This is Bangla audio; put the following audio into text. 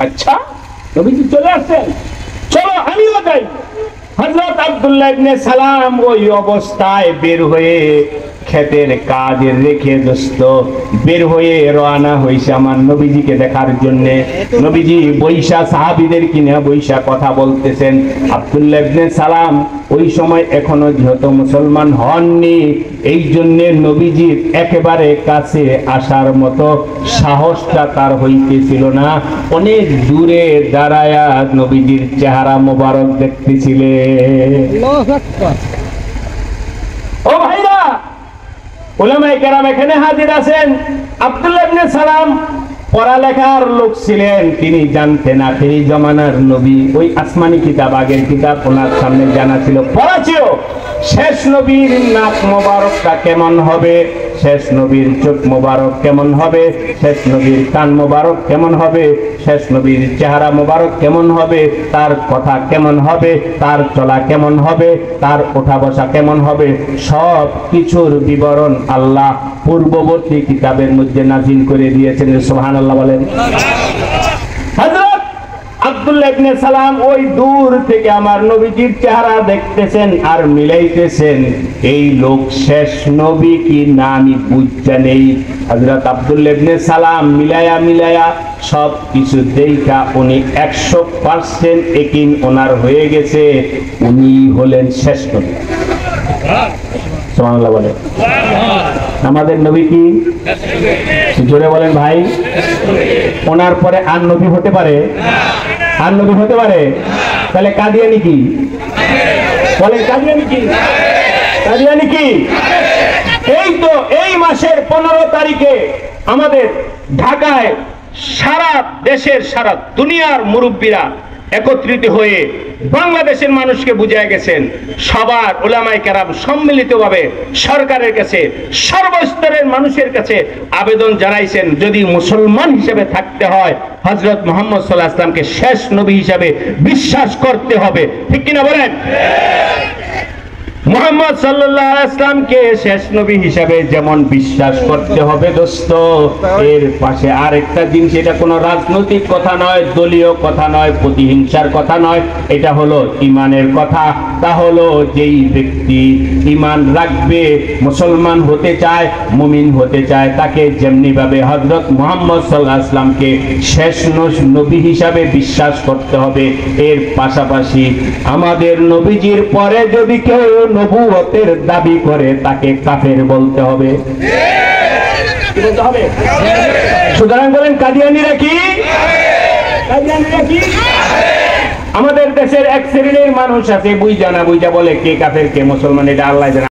আচ্ছা, নবীজি চলে আসছেন, চলো আমিও যাই। হযরত আব্দুল্লাহ ইবনে সালাম ওই অবস্থায় বের হয়ে ক্ষেতের কাজ রেখে দোস্ত বের হয়ে রওনা হইছে আমার নবীজিকে দেখার জন্য। নবীজি বৈশা সাহাবীদের কিনা বৈশা কথা বলতেছেন। আব্দুল্লাহ ইবনে সালাম ওই সময় এখনো যেহেতু মুসলমান হননি, এই জন্য নবীজির একেবারে কাছে আসার মতো সাহসটা তার হইতেছিল না। অনেক দূরে দাঁড়ায়া নবীজির চেহারা মোবারক দেখতেছিলেন। ও ভাইরা, উলামায়ে কেরাম এখানে হাজির আছেন। আব্দুল্লাহ ইবনে সালাম পড়ালেখার লোক ছিলেন, তিনি জানতেন আখেরি জমানার নবী। ওই আসমানি কিতাব, আগের কিতাব ওনার সামনে জানা ছিল, পড়া ছিল। শেষ নবীর নাক মোবারকটা কেমন হবে, শেষ নবীর চোখ মোবারক কেমন হবে, শেষ নবীর কান মোবারক কেমন হবে, শেষ নবীর চেহারা মোবারক কেমন হবে, তার কথা কেমন হবে, তার চলা কেমন হবে, তার ওঠা বসা কেমন হবে, সব কিছুর বিবরণ আল্লাহ পূর্ববর্তী কিতাবের মধ্যে নাযিল করে দিয়েছেন। সুবহানাল্লাহ বলেন। হযরত আব্দুল্লাহ ইবনে সালাম ওই দূর থেকে আমার নবীজির চেহারা দেখতেছেন আর মিলাইতেছেন, এই লোক শেষ নবী কি না আমি বুঝতে নেই। হযরত আব্দুল্লাহ ইবনে সালাম মিলায়া সব কিছু দেখা উনি 100% ইয়াকিন ওনার হয়ে গেছে, উনি হলেন শেষ নবী। সুবহানাল্লাহ বলেন। আমাদের নবী কি? জোরে বলেন ভাই। ওনার পরে আর নবী হতে পারে? আর নবী হতে পারে? তাহলে কাদিয়ানি কি? বলেন কাদিয়ানি কি? কাদিয়ানি কি? এই তো এই মাসের 15 তারিখে আমাদের ঢাকায় সারা দেশের সারা দুনিয়ার মুরব্বীরা একত্রিত হয়ে বাংলাদেশের মানুষকে বুঝিয়ে গেছেন। সবার উলামায়ে কেরাম সম্মিলিতভাবে সরকারের কাছে, সর্বস্তরের মানুষের কাছে আবেদন জানাইছেন, যদি মুসলমান হিসেবে থাকতে হয় হযরত মুহাম্মদ সাল্লাল্লাহু আলাইহি ওয়াসাল্লামকে শেষ নবী হিসেবে বিশ্বাস করতে হবে। ঠিক কিনা বলেন? মুহাম্মদ সাল্লাল্লাহু আলাইহি ওয়াসাল্লামকে শেষ নবী হিসেবে যেমন বিশ্বাস করতে হবে দোস্ত, এর পাশে আরেকটা জিনিস, এটা কোনো রাজনৈতিক কথা নয়, দলীয় কথা নয়, প্রতিহিংসার কথা নয়, এটা হলো ইমানের কথা। তা হলো যেই ব্যক্তি ইমান রাখবে, মুসলমান হতে চায়, মুমিন হতে চায়, তাকে যেমনি ভাবে হযরত মুহাম্মদ সাল্লাল্লাহু আলাইহি ওয়াসাল্লামকে শেষ নবী হিসাবে বিশ্বাস করতে হবে। এর পাশাপাশি আমাদের নবীজির পরে যদি কেউ নবুয়তের দাবি করে তাকে কাফের বলতে হবে। কি বলতে হবে? সুতরাং বলেন কাদিয়ানিরা কি? কাদিয়ানিরা কি? আমাদের দেশের এক শ্রেণীর মানুষ আছে বুঝা না বুঝা বলে কে কাফের কে মুসলমান, এটা আল্লাহ জানে।